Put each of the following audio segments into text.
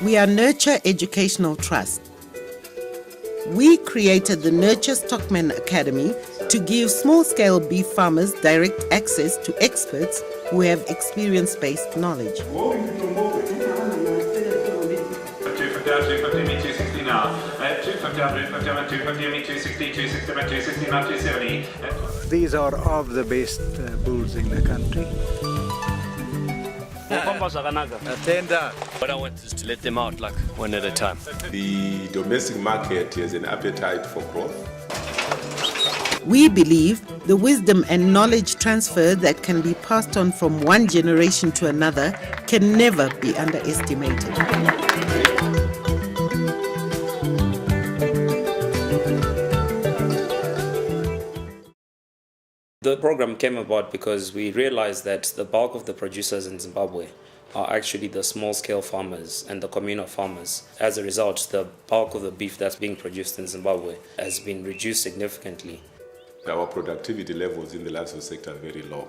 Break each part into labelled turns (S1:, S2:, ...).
S1: We are Nurture Educational Trust. We created the Nurture Stockman Academy to give small-scale beef farmers direct access to experts who have experience-based knowledge.
S2: These are of the best bulls in the country.
S3: What I want is to let them out like one at a time.
S4: The domestic market has an appetite for growth.
S1: We believe the wisdom and knowledge transfer that can be passed on from one generation to another can never be underestimated.
S5: The program came about because we realized that the bulk of the producers in Zimbabwe are actually the small-scale farmers and the communal farmers. As a result, the bulk of the beef that's being produced in Zimbabwe has been reduced significantly.
S4: Our productivity levels in the livestock sector are very low.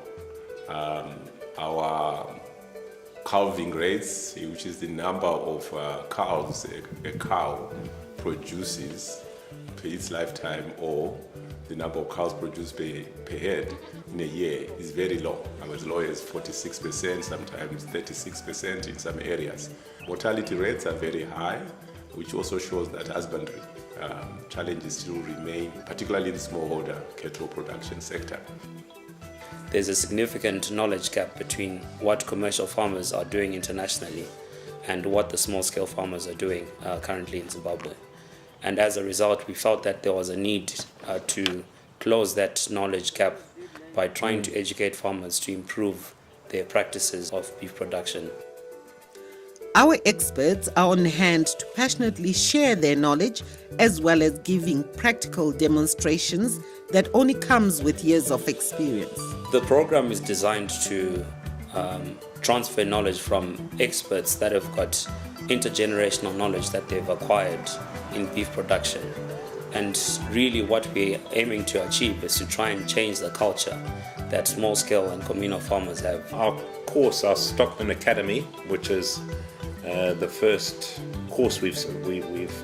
S4: Our calving rates, which is the number of calves a cow produces per its lifetime, or the number of cows produced per head in a year, is very low. As low as 46%, sometimes 36% in some areas. Mortality rates are very high, which also shows that husbandry challenges still remain, particularly in the smallholder cattle production sector.
S5: There's a significant knowledge gap between what commercial farmers are doing internationally and what the small-scale farmers are doing currently in Zimbabwe. And as a result, we felt that there was a need to close that knowledge gap by trying to educate farmers to improve their practices of beef production.
S1: Our experts are on hand to passionately share their knowledge, as well as giving practical demonstrations that only comes with years of experience.
S5: The program is designed to transfer knowledge from experts that have got intergenerational knowledge that they've acquired in beef production. And really what we're aiming to achieve is to try and change the culture that small-scale and communal farmers have.
S6: Our course, our Stockman Academy, which is the first course we've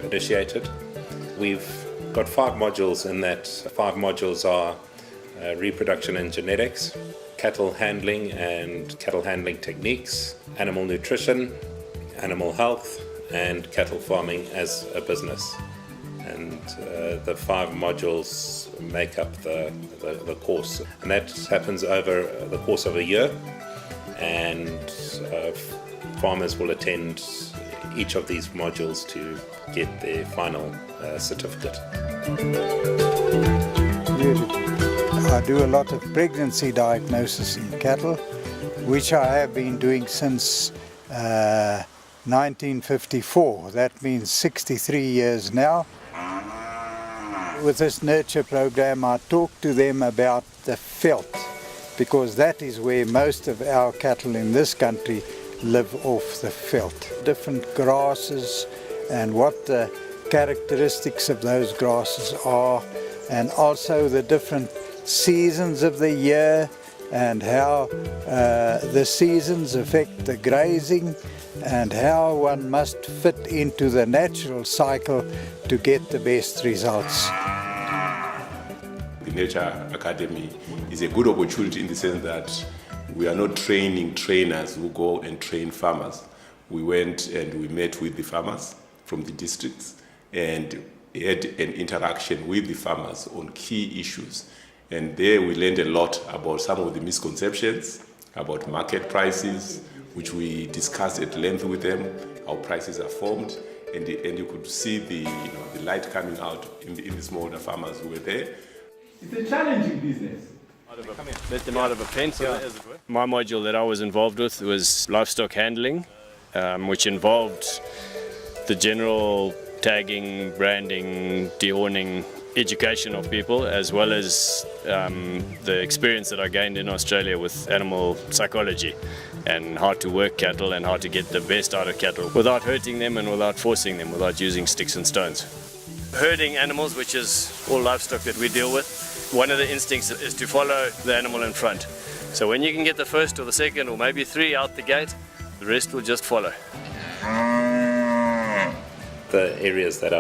S6: initiated. We've got 5 modules in that. 5 modules are reproduction and genetics, cattle handling and cattle handling techniques, animal nutrition, animal health, and cattle farming as a business. And the 5 modules make up the course. And that happens over the course of a year. And farmers will attend each of these modules to get their final certificate.
S2: I do a lot of pregnancy diagnosis in cattle, which I have been doing since 1954. That means 63 years now. With this nurture program, I talk to them about the veld, because that is where most of our cattle in this country live off the veld. Different grasses and what the characteristics of those grasses are, and also the different seasons of the year and how the seasons affect the grazing, and how one must fit into the natural cycle to get the best results.
S4: The Nature Academy is a good opportunity in the sense that we are not training trainers who go and train farmers. We went and we met with the farmers from the districts and had an interaction with the farmers on key issues. And there we learned a lot about some of the misconceptions about market prices, which we discussed at length with them, how prices are formed, and you could see the light coming out in the smallholder farmers who were there.
S7: It's a challenging business.
S3: Let them out of a pen. My module that I was involved with was livestock handling, which involved the general tagging, branding, dehorning, education of people, as well as the experience that I gained in Australia with animal psychology and how to work cattle and how to get the best out of cattle without hurting them and without forcing them, without using sticks and stones. Herding animals, which is all livestock that we deal with, one of the instincts is to follow the animal in front. So when you can get the first or the second or maybe 3 out the gate, the rest will just follow.
S6: The areas that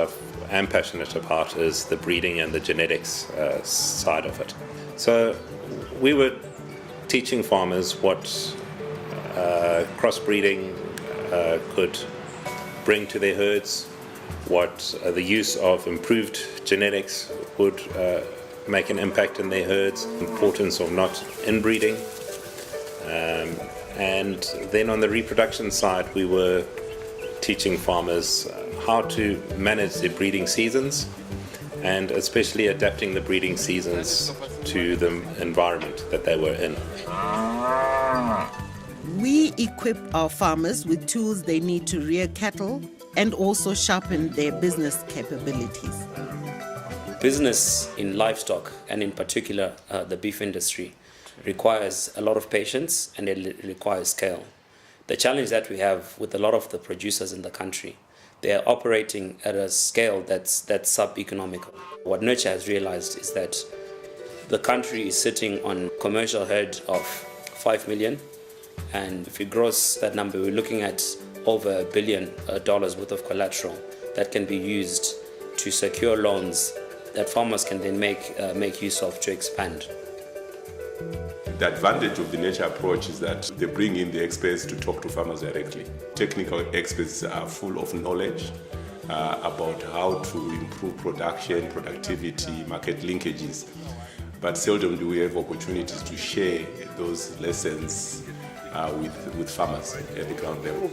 S6: I'm passionate about is the breeding and the genetics side of it. So we were teaching farmers what crossbreeding could bring to their herds, what the use of improved genetics would make an impact in their herds, importance of not inbreeding. And then on the reproduction side, we were teaching farmers how to manage their breeding seasons and especially adapting the breeding seasons to the environment that they were in.
S1: We equip our farmers with tools they need to rear cattle and also sharpen their business capabilities.
S5: Business in livestock, and in particular the beef industry, requires a lot of patience and it requires scale. The challenge that we have with a lot of the producers in the country, they are operating at a scale that's sub-economical. What Nurture has realized is that the country is sitting on commercial herd of 5 million, and if you gross that number, we're looking at over $1 billion worth of collateral that can be used to secure loans that farmers can then make use of to expand.
S4: The advantage of the Nurture approach is that they bring in the experts to talk to farmers directly. Technical experts are full of knowledge about how to improve production, productivity, market linkages. But seldom do we have opportunities to share those lessons with farmers at the ground level.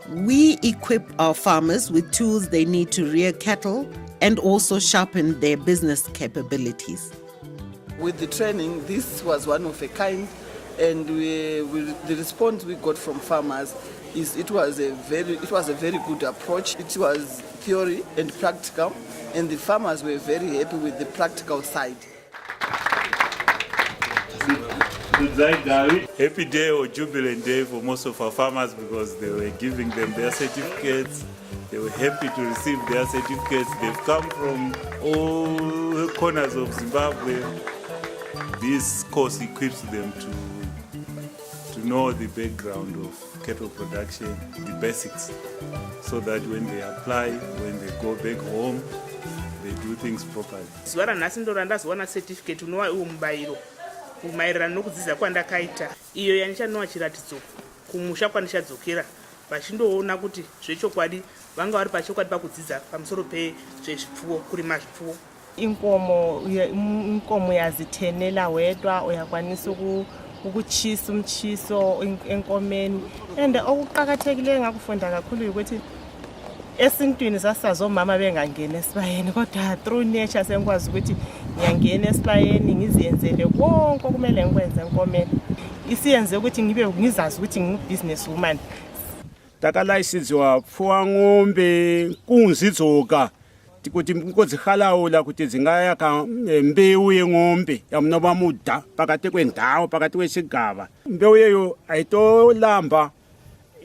S1: We equip our farmers with tools they need to rear cattle and also sharpen their business capabilities.
S8: With the training, this was one of a kind, and the response we got from farmers is it was a very good approach. It was theory and practical, and the farmers were very happy with the practical side.
S9: Happy day or jubilant day for most of our farmers because they were giving them their certificates. They were happy to receive their certificates. They've come from all corners of Zimbabwe. This course equips them to know the background of cattle production, the basics, so that when they apply, when they go back home, they do things properly.
S10: Zuva ranhasi ndo randazowana certificate unova iwo mubayiro maererano nokudzidza kwandakaita iyo yanichanova chiratidzo kumusha kwandichadzokera vachindoona kuti zvechokwadi vanga vari pachokwadi pakudzidza pamusoro pezvezvipfuwo, kurima zvipfuwo.
S11: Inkomo yazithenela wedwa uyakwanisa ukuchisa umchiso enkomeni, and okuqhakathekileyo ngakufunda kakhulu ukuthi esintwini sasazomama bengangena esibayeni, kodwa through nature sengikwazi ukuthi ngiyangena esibayeni ngiziyenzele konke okumele ngikwenze enkomeni. Isiyenze ukuthi ngizazi ukuthi ngingu-business woman.
S12: Takalaisidziwa pfuwa ng'ombe kunzidzoka kuti nkodzihalaula kuti dzingayaka mbewu yeng'ombe yamunova mudha pakati kwendhawu pakati kwechigava. Mbewu yeyo aitolamba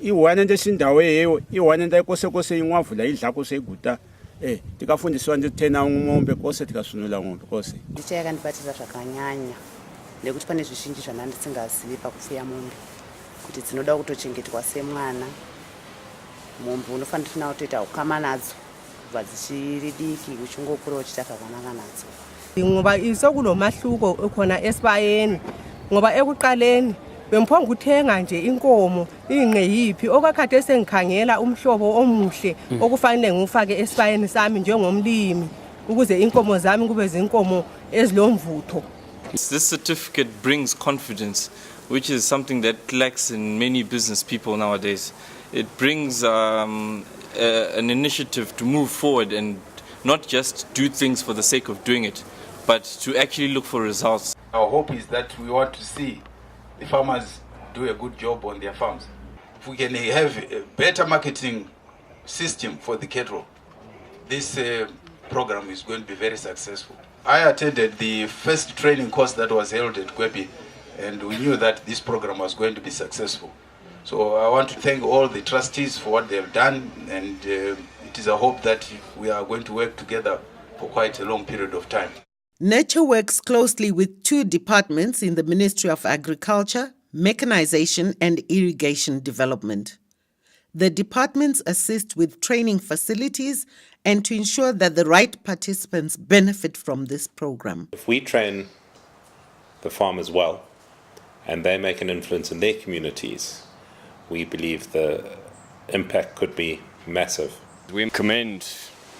S12: iwana ndesindhawu yeyo iwana ndaikose in'wavula idla kose iguta tikafundiswa nditena ng'ombe kose tikasunula ng'ombe kose.
S13: Ndicha yakandibatidza zvakanyanya nekuti pane zvizhinji zvandandisingazivi pakufuya mombe, kuti dzinoda kutochengetwa semwana. Mombe unofanira nawo kutoita ukama nadzo kubva dzichiri diki uchingokura uchita zvakanaka nadzo.
S11: Ngoba isokunomahluko ukhona esibayeni, ngoba ekuqaleni bemphonga ukuthenga nje inkomo ingqe yiphi okwakhathi esengikhangela umhlobo omuhle okufanele ngufake esibayeni sami njengomlimi ukuze inkomo zami kube zinkomo ezilomvutho.
S14: This certificate brings confidence, which is something that lacks in many business people nowadays. It brings an initiative to move forward and not just do things for the sake of doing it, but to actually look for results.
S7: Our hope is that we want to see the farmers do a good job on their farms. If we can have a better marketing system for the cattle, this program is going to be very successful. I attended the first training course that was held at Kwebi, and we knew that this program was going to be successful. So I want to thank all the trustees for what they have done, and it is a hope that we are going to work together for quite a long period of time.
S1: Nurture works closely with 2 departments in the Ministry of Agriculture, Mechanization and Irrigation Development. The departments assist with training facilities and to ensure that the right participants benefit from this program.
S6: If we train the farmers well and they make an influence in their communities, we believe the impact could be massive.
S3: We commend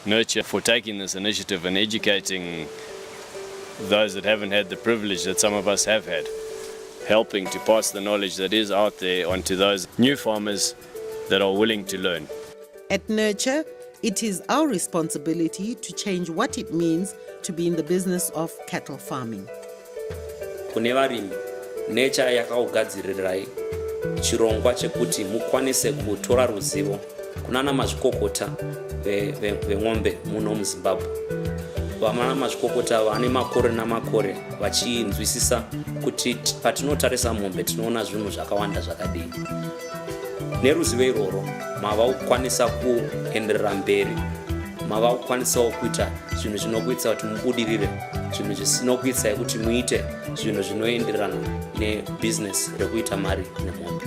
S3: Nurture for taking this initiative and educating those that haven't had the privilege that some of us have had, helping to pass the knowledge that is out there onto those new farmers that are willing to learn.
S1: At Nurture, it is our responsibility to change what it means to be in the business of cattle farming.
S5: Kune varimi, Nurture yakakugadzirirai chirongwa chekuti mukwanise kutora ruzivo kunana mazvikokota vemombe muno muZimbabwe. Vamana mazvikokota vane makore namakore vachinzwisisa kuti patinotarisa mombe tinoona zvinhu zvakawanda zvakadini. Neruzivo iroro mava kukwanisa kuenderera mberi, mava kukwanisawo kuita zvinhu zvinokuitsa kuti mubudirire, zvinhu zvisinokuitsai kuti muite zvinhu zvinoenderana nebusiness rekuita mari nemombe.